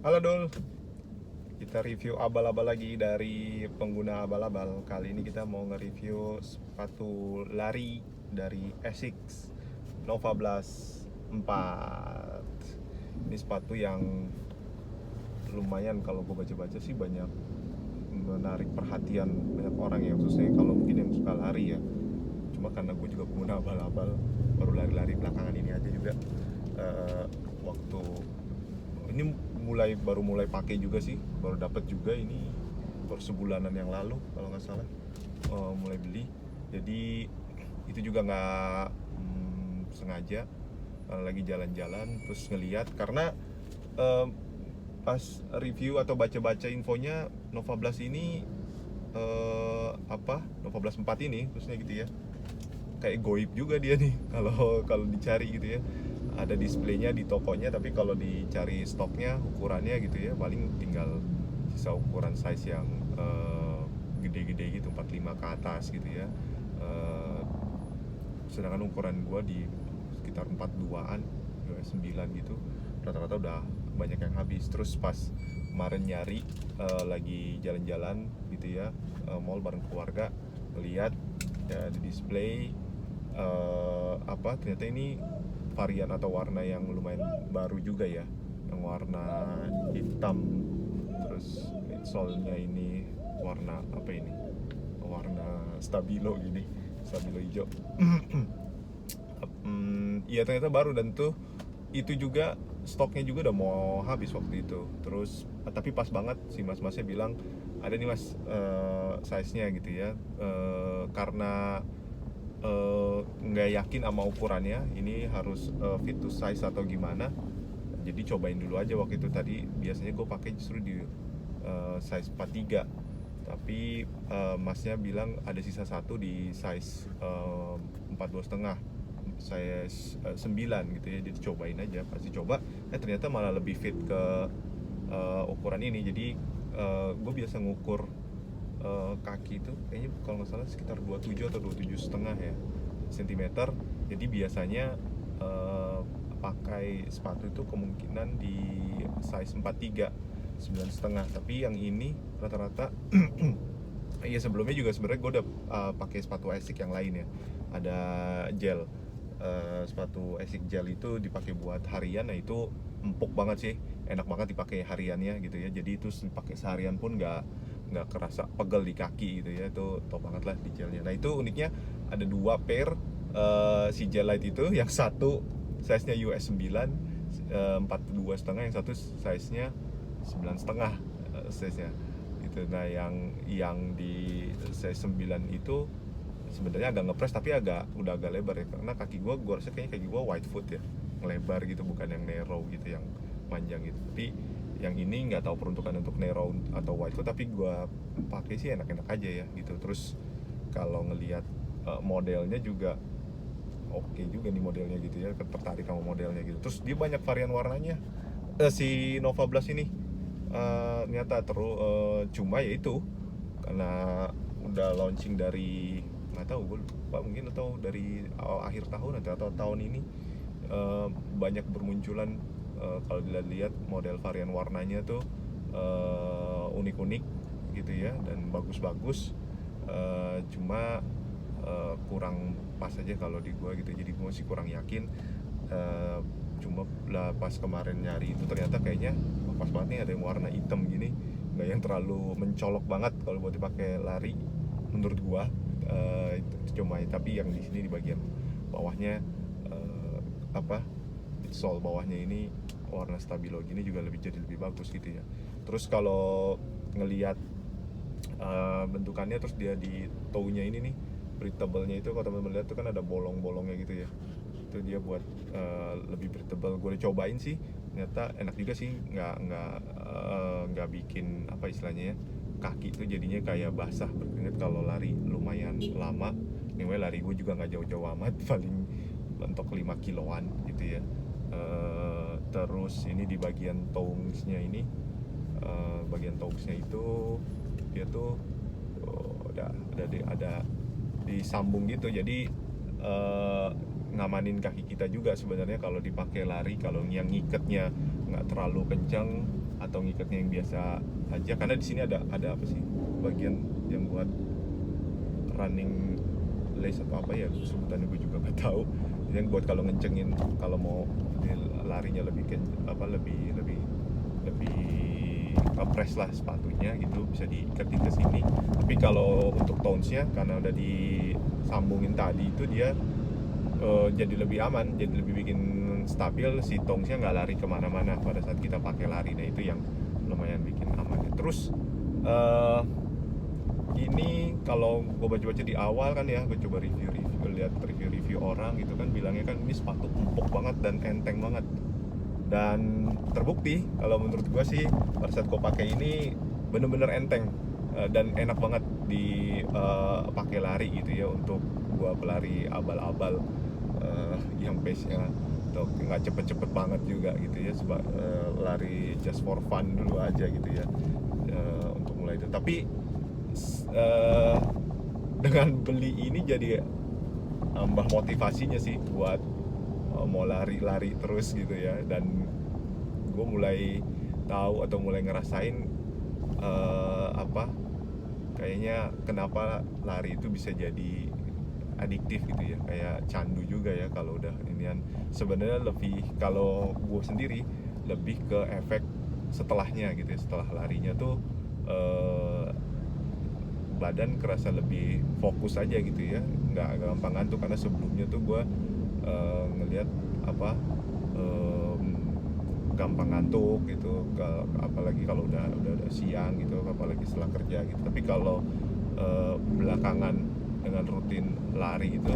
Halo Dul, kita review abal-abal lagi dari pengguna abal-abal. Kali ini kita mau nge-review sepatu lari dari Asics Nova Blast 4. Ini sepatu yang lumayan, kalau gue baca-baca sih banyak menarik perhatian banyak orang ya, khususnya kalau mungkin yang suka lari ya. Cuma karena gue juga pengguna abal-abal, baru lari-lari belakangan ini aja juga. Waktu ini baru mulai pakai juga sih, baru dapat juga ini baru sebulanan yang lalu kalau nggak salah, mulai beli. Jadi itu juga nggak sengaja, lagi jalan-jalan terus ngeliat karena pas review atau baca-baca infonya Nova Blast ini Nova Blast 4 ini khususnya gitu ya, kayak goib juga dia nih kalau dicari gitu ya. Ada displaynya di tokonya, tapi kalau dicari stoknya ukurannya gitu ya, paling tinggal sisa ukuran size yang gede-gede gitu, 45 ke atas gitu ya. Sedangkan ukuran gua di sekitar 42an, 9 gitu, rata-rata udah banyak yang habis. Terus pas kemarin nyari, lagi jalan-jalan gitu ya, mall bareng keluarga, ngeliat ya di display, ternyata ini varian atau warna yang lumayan baru juga ya, yang warna hitam. Terus midsole-nya ini warna warna stabilo gini, stabilo hijau. Iya ternyata baru, dan tuh itu juga stoknya juga udah mau habis waktu itu. Terus tapi pas banget si mas-masnya bilang ada nih mas, size-nya gitu ya. Karena nggak yakin sama ukurannya, ini harus fit to size atau gimana, jadi cobain dulu aja waktu itu. Tadi biasanya gue pakai justru di size 43, tapi masnya bilang ada sisa satu di size 42,5, size 9 gitu ya. Jadi cobain aja, pasti coba. Ternyata malah lebih fit ke ukuran ini. Jadi gue biasa ngukur kaki itu kayaknya kalau nggak salah sekitar 27 atau 27,5 ya sentimeter. Jadi biasanya pakai sepatu itu kemungkinan di size 43, 9,5. Tapi yang ini rata-rata ya sebelumnya juga sebenarnya gue udah pakai sepatu Asics yang lain ya. Ada gel, sepatu Asics gel itu dipakai buat harian. Nah itu empuk banget sih, enak banget dipakai hariannya gitu ya. Jadi itu dipakai seharian pun nggak kerasa pegel di kaki gitu ya. Itu top banget lah di gelnya. Nah itu uniknya ada dua pair si gel light itu. Yang satu size nya US 9, 42,5, yang satu size nya 9,5 size nya gitu. Nah yang di size 9 itu sebenarnya agak ngepres, tapi udah agak lebar ya, karena kaki gue rasa kayaknya kaki gue wide foot ya, ngelebar gitu, bukan yang narrow gitu, yang panjang gitu. Tapi yang ini nggak tahu peruntukan untuk narrow atau wide foot, tapi gue pakai sih enak-enak aja ya gitu. Terus kalau ngelihat modelnya juga oke juga nih modelnya gitu ya, tertarik sama modelnya gitu. Terus dia banyak varian warnanya, si Nova Blast ini ternyata cuma ya itu karena udah launching dari, nggak tahu, gue lupa, mungkin atau dari akhir tahun atau tahun ini, banyak bermunculan. Kalau dilihat model varian warnanya tuh unik-unik gitu ya, dan bagus-bagus. Cuma kurang pas aja kalau di gua gitu, jadi gua masih kurang yakin. Cuma lah pas kemarin nyari itu ternyata kayaknya pas banget nih, ada yang warna hitam gini, nggak yang terlalu mencolok banget kalau buat dipakai lari menurut gua. Itu cuma, tapi yang di sini di bagian bawahnya, sole bawahnya ini warna stabilo gini juga jadi lebih bagus gitu ya. Terus kalau ngelihat bentukannya, terus dia di toe-nya ini nih, breathable-nya itu, kalau teman-teman lihat tuh kan ada bolong-bolongnya gitu ya, itu dia buat lebih breathable. Gue udah cobain sih, ternyata enak juga sih, nggak bikin apa istilahnya ya, kaki itu jadinya kayak basah berkeringat kalau lari lumayan lama. Anyway, lari gue juga nggak jauh-jauh amat, paling mentok 5 kiloan gitu ya. Terus ini di bagian tongsnya ini, bagian tongsnya itu dia tuh ada disambung gitu. Jadi ngamanin kaki kita juga sebenarnya kalau dipakai lari, kalau yang ngiketnya nggak terlalu kencang atau ngikatnya yang biasa aja, karena di sini ada apa sih bagian yang buat running lace atau apa ya sebutannya gue juga nggak tahu, yang buat kalau ngencengin kalau mau larinya lebih lebih press lah sepatunya gitu, bisa diiketin ke sini. Tapi kalau untuk tonesnya karena udah disambungin tadi itu dia jadi lebih aman, jadi lebih bikin stabil, si tongsnya nggak lari kemana-mana pada saat kita pakai lari. Nah itu yang lumayan bikin aman. Terus ini kalau gue baca-baca di awal kan ya, gue coba lihat review orang gitu kan, bilangnya kan ini sepatu empuk banget dan enteng banget, dan terbukti kalau menurut gue sih pada saat gue pakai ini bener-bener enteng dan enak banget pakai lari gitu ya, untuk gue pelari abal-abal yang pace-nya atau nggak cepet-cepet banget juga gitu ya, lari just for fun dulu aja gitu ya untuk mulai itu. Tapi dengan beli ini jadi tambah motivasinya sih buat mau lari terus gitu ya, dan gue mulai tahu atau mulai ngerasain kayaknya kenapa lari itu bisa jadi adiktif gitu ya, kayak candu juga ya kalau udah inian. Sebenarnya lebih, kalau gue sendiri lebih ke efek setelahnya gitu ya, setelah larinya tuh badan kerasa lebih fokus aja gitu ya, nggak gampang ngantuk, karena sebelumnya tuh gue ngelihat gampang ngantuk gitu, apalagi kalau udah siang gitu, apalagi setelah kerja gitu. Tapi kalau belakangan dengan rutin lari itu,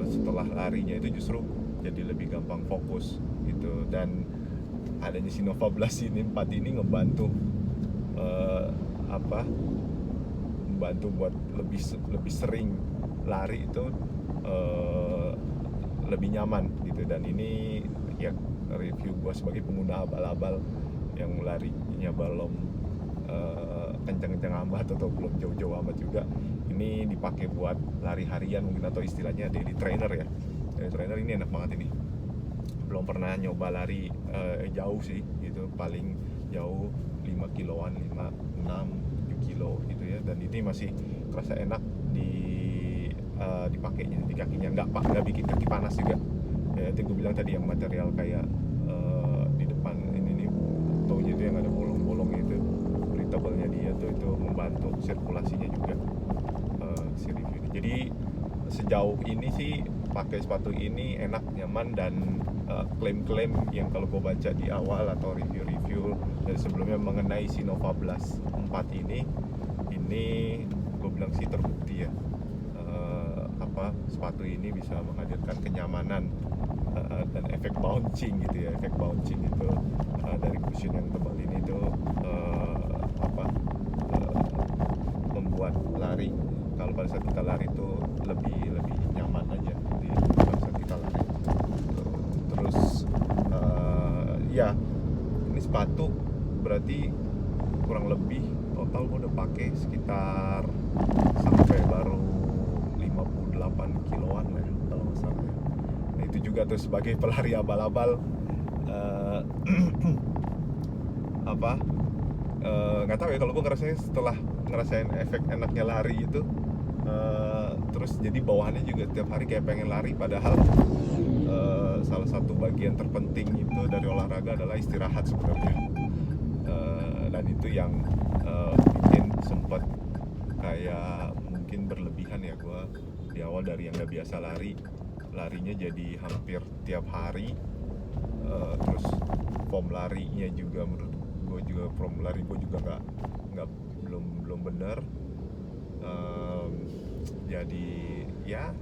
setelah larinya itu justru jadi lebih gampang fokus gitu. Dan adanya si Nova Blast ini 4 ini ngebantu membantu buat lebih sering lari itu lebih nyaman gitu. Dan ini ya review gue sebagai pengguna abal-abal yang larinya belum kencang-kencang amat atau belum jauh-jauh amat juga, ini dipakai buat lari harian mungkin, atau istilahnya daily trainer ya. Daily trainer ini enak banget ini. Belum pernah nyoba lari jauh sih gitu, paling jauh 5 kiloan, 5, 6, 7 kilo gitu ya, dan ini masih kerasa enak dipakainya di kakinya, nggak bikin kaki panas juga ya. Itu gue bilang tadi yang material kayak di depan ini nih toe-nya itu yang ada bolong-bolong itu, breathable-nya dia tuh, itu membantu sirkulasinya juga si review ini. Jadi sejauh ini sih pakai sepatu ini enak, nyaman, dan klaim-klaim yang kalau gue baca di awal atau review-review dari sebelumnya mengenai si Nova Blast 4 ini gue bilang sih terbukti ya, sepatu ini bisa menghadirkan kenyamanan dan efek bouncing gitu ya. Efek bouncing itu dari cushion yang tebal ini tuh membuat lari, kalau pada saat kita lari itu lebih nyaman aja pada saat kita lari. Terus ya ini sepatu berarti kurang lebih total gue udah pakai sekitar sampai baru 58 kiloan lah ya, kalau nggak salah ya. Nah itu juga tuh sebagai pelari abal-abal nggak tahu ya, kalau gue setelah ngerasain efek enaknya lari itu, terus jadi bawahannya juga tiap hari kayak pengen lari, padahal salah satu bagian terpenting itu dari olahraga adalah istirahat sebenarnya. Dan itu yang bikin sempet kayak mungkin berlebihan ya gue di awal, dari yang nggak biasa larinya jadi hampir tiap hari. Terus form larinya juga menurut gue juga, form lari gue juga belum benar. Jadi ya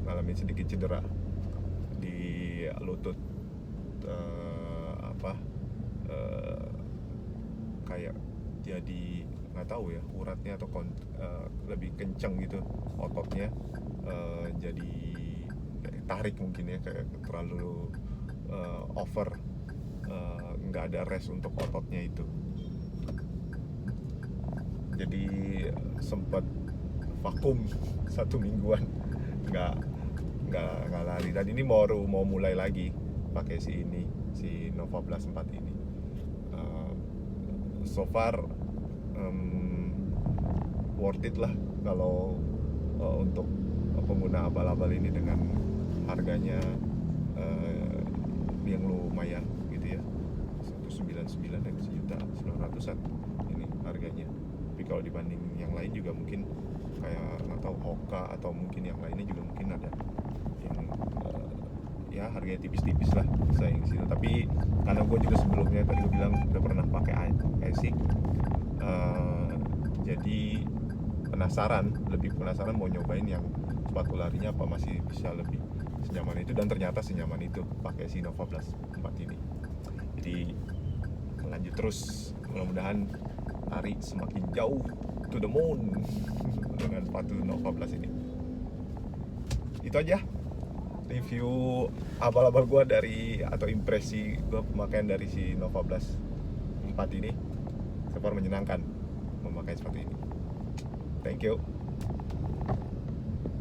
ngalamin sedikit cedera di lutut, kayak jadi nggak tahu ya, uratnya atau lebih kenceng gitu ototnya, jadi tarik mungkin ya, kayak terlalu over, nggak ada rest untuk ototnya itu, jadi sempat vakum 1 mingguan nggak lari. Dan ini mau mulai lagi pakai si Nova Blast 4 ini. so far worth it lah kalau untuk pengguna abal-abal ini dengan harganya yang lumayan gitu ya, 199 dan 1.900.000 ini harganya. Tapi kalau dibanding yang lain juga mungkin kayak nggak tahu Hoka atau mungkin yang lainnya juga mungkin ada yang ya harganya tipis-tipis lah saing situ. Tapi karena gue juga sebelumnya tadi gue bilang udah pernah pakai ASIC, jadi lebih penasaran mau nyobain yang sepatu larinya apa masih bisa lebih senyaman itu, dan ternyata senyaman itu pakai si Nova Blast 4 ini. Jadi lanjut terus, mudah-mudahan lari semakin jauh to the moon dengan sepatu Nova Blast ini. Itu aja review abal-abal gue atau impresi gue pemakaian dari si Nova Blast 4 ini. So far menyenangkan memakai sepatu ini. Thank you.